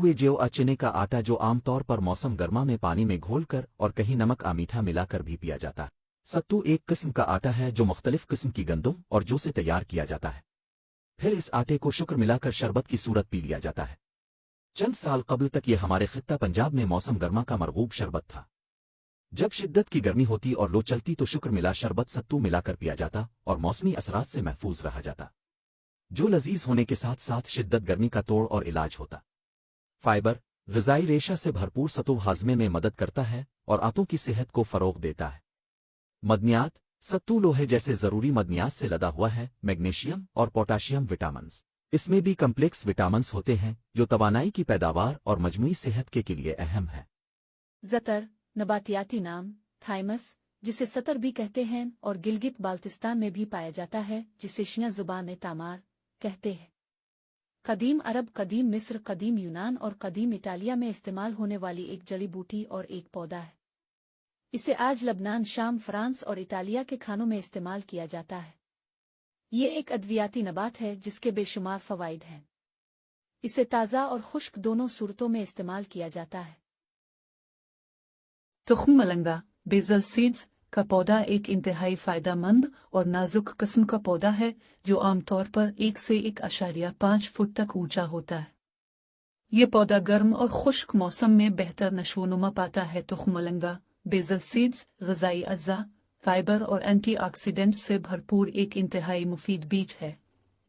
हुए ज्यो चने का आटा जो आमतौर पर मौसम गर्मा में पानी में घोलकर और कहीं नमक मीठा मिलाकर भी पिया जाता है। सत्तू एक किस्म का आटा है जो मुख्तलिफ किस्म की गंदम और जौ से तैयार किया जाता है। फिर इस आटे को शुक्र मिलाकर शरबत की सूरत पी लिया जाता है। चंद साल कबल तक ये हमारे खित्ता पंजाब में मौसम गर्मा का मरगूब शरबत था। जब शिद्दत की गर्मी होती और लो चलती तो शुक्र मिला शरबत सत्तू मिलाकर पिया जाता और मौसमी असरात से महफूज रहा जाता, जो लजीज होने के साथ साथ शिद्दत गर्मी का तोड़ और इलाज होता। फाइबर ग़िज़ाई रेशा से भरपूर सत्तू हाजमे में मदद करता है और आंतों की सेहत को फरोग देता है। मदनियात सत्तू लोहे जैसे ज़रूरी मदनियात से लदा हुआ है। मैग्नीशियम और पोटाशियम विटामिन्स, इसमें भी कम्प्लेक्स विटामिन्स होते हैं जो तवानाई की पैदावार और मजमूई सेहत के लिए अहम है। ज़तर नबातियाती नाम थाइमस, जिसे सतर भी कहते हैं, और गिलगित बाल्तिस्तान में भी पाया जाता है, जिसे शिया ज़ुबान में तामार कहते हैं। कदीम अरब, कदीम मिस्र, कदीम यूनान और कदीम इटालिया में इस्तेमाल होने वाली एक जड़ी बूटी और एक पौधा है। इसे आज लबनान, शाम, फ्रांस और इटालिया के खानों में इस्तेमाल किया जाता है। ये एक अद्वियाती नबात है जिसके बेशुमार फ़वाइद हैं। इसे ताज़ा और खुश्क दोनों सूरतों में इस्तेमाल किया जाता है। तुख्म मलंगा बेजल सीड्स का पौधा एक इंतहाई फ़ायदेमंद और नाजुक किस्म का पौधा है जो आमतौर पर 1 से 1.5 फुट तक ऊंचा होता है। ये पौधा गर्म और खुश्क मौसम में बेहतर नशोनुमा पाता है। तुख्म मलंगा बेजल सीड्स ग़िज़ाई अज़्ज़ा, फाइबर और एंटीऑक्सीडेंट से भरपूर एक इंतहाई मुफीद बीज है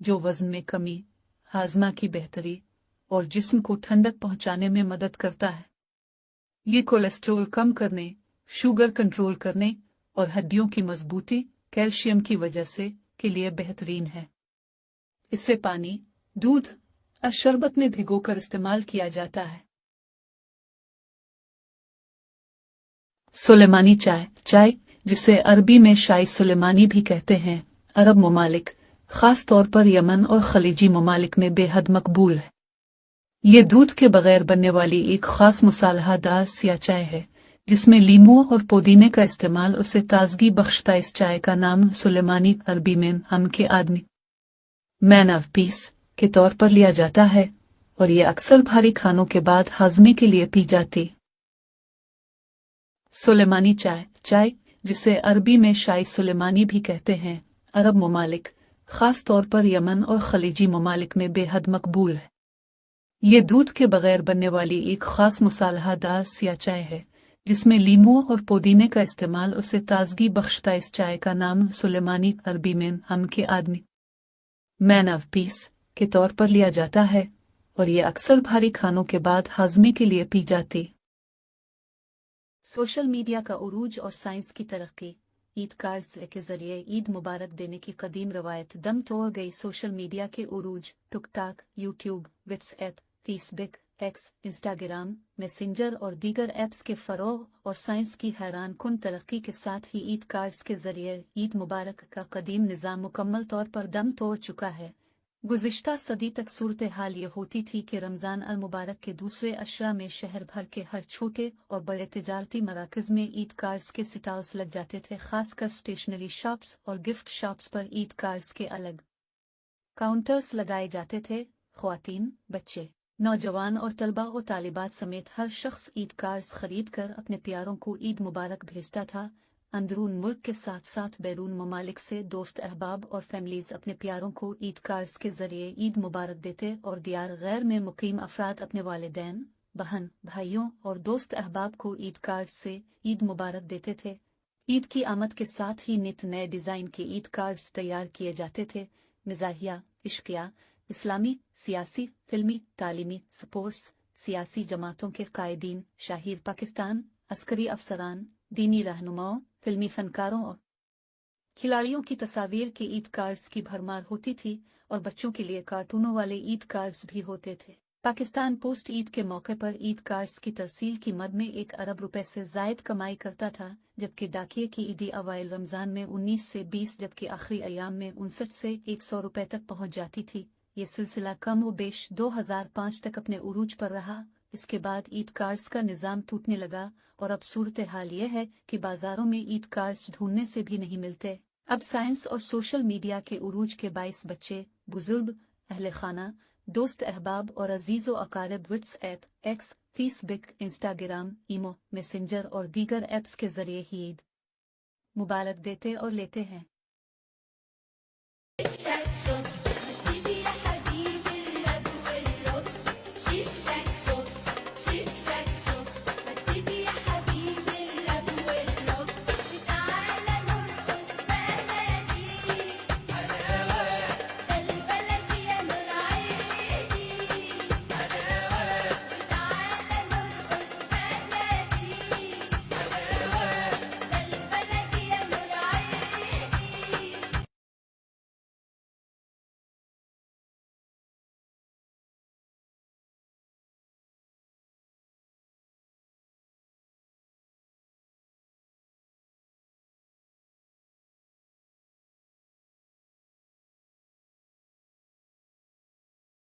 जो वज़न में कमी, हाजमा की बेहतरी और जिस्म को ठंडक पहुंचाने में मदद करता है। ये कोलेस्ट्रॉल कम करने, शुगर कंट्रोल करने और हड्डियों की मजबूती, कैल्शियम की वजह से के लिए बेहतरीन है। इसे पानी, दूध और शरबत में भिगोकर इस्तेमाल किया जाता है। सुलेमानी चाय चाय, जिसे अरबी में शाय सुलेमानी भी कहते हैं, अरब ममालिक, खास तौर पर यमन और खलीजी ममालिक में बेहद मकबूल है। ये दूध के बगैर बनने वाली एक खास मसालेदार सिया चाय है जिसमें लीमू और पुदीने का इस्तेमाल उसे ताजगी बख्शता। इस चाय का नाम सुलेमानी अरबी में हम के आदमी, मैन ऑफ पीस के तौर पर लिया जाता है और ये अक्सर भारी खानों के बाद हाजमे के लिए पी जाती। सुलेमानी चाय चाय, जिसे अरबी में शाय सुलेमानी भी कहते हैं, अरब ममालिक, खास तौर पर यमन और खलीजी ममालिक में बेहद मकबूल है। ये दूध के बगैर बनने वाली एक खास मसालेदार सिया चाय है जिसमें लीमू और पुदीने का इस्तेमाल उसे ताजगी बख्शता। इस चाय का नाम सुलेमानी अरबी में हम के आदमी, मैन ऑफ पीस के तौर पर लिया जाता है और ये अक्सर भारी खानों के बाद हाजमे के लिए पी जाती। सोशल मीडिया का उरूज और साइंस की तरक्की। ईद कार्ड्स के जरिए ईद मुबारक देने की कदीम रवायत दम तोड़ गई। सोशल मीडिया के उरूज, TikTok, YouTube, WhatsApp, Facebook, X, Instagram, Messenger और दीगर ऐप्स के फरोग और साइंस की हैरान कुन तरक्की के साथ ही ईद कार्ड्स के जरिए ईद मुबारक का कदीम निज़ाम मुकम्मल तौर पर दम तोड़ चुका है। गुज़िश्ता सदी तक सूरत हाल ये होती थी कि रमज़ान अल मुबारक के दूसरे अशरा में शहर भर के हर छोटे और बड़े तिजारती मराकज़ में ईद कार्ड्स के स्टॉल्स लग जाते थे। खासकर स्टेशनरी शॉप्स और गिफ्ट शॉप्स पर ईद कार्ड्स के अलग काउंटर्स लगाए जाते थे। ख्वातीन, बच्चे, नौजवान और तलबा और तालिबात समेत हर शख्स ईद कार्ड्स खरीद कर अपने प्यारों को ईद मुबारक भेजता था। अंदरून मुल्क के साथ साथ बैरून ममालिक से दोस्त अहबाब और फैमिलीज अपने प्यारों को ईद कार्ड्स के जरिए ईद मुबारक देते और दियार गैर में मुकीम अफराद अपने वालिदैन, बहन, भाइयों और दोस्त अहबाब को ईद कार्ड से ईद मुबारक देते थे। ईद की आमद के साथ ही नित नए डिज़ाइन के ईद कार्ड्स तैयार किए जाते थे। मिजाहिया, इश्किया, इस्लामी, सियासी, फिल्मी, तालीमी, स्पोर्ट्स, सियासी जमातों के कायदीन, शाहीर पाकिस्तान, अस्करी अफसरान, दीनी रहनुमाओं, फिल्मी फनकारों और खिलाड़ियों की तस्वीर के ईद कार्ड्स की भरमार होती थी और बच्चों के लिए कार्टूनों वाले ईद कार्ड्स भी होते थे। पाकिस्तान पोस्ट ईद के मौके पर ईद कार्ड्स की तरसील की मद में 1 अरब रुपए से जायद कमाई करता था, जबकि डाकिये की ईदी अवाइल रमज़ान में 19 से 20 जबकि आखिरी अयाम में 59 से 100 रुपए तक पहुंच जाती थी। ये सिलसिला कम व बेश 2005 तक अपने उरूज पर रहा। इसके बाद ईद कार्ड्स का निज़ाम टूटने लगा और अब सूरत हाल यह है कि बाजारों में ईद कार्ड्स ढूंढने से भी नहीं मिलते। अब साइंस और सोशल मीडिया के उरूज के बाइस बच्चे, बुजुर्ग, अहले खाना, دوست احباب اور عزیز و اقارب واٹس ایپ، ایکس، فیس بک، انسٹاگرام، ایمو، میسنجر اور دیگر ایپس کے ذریعے ہی عید مبارک دیتے اور لیتے ہیں۔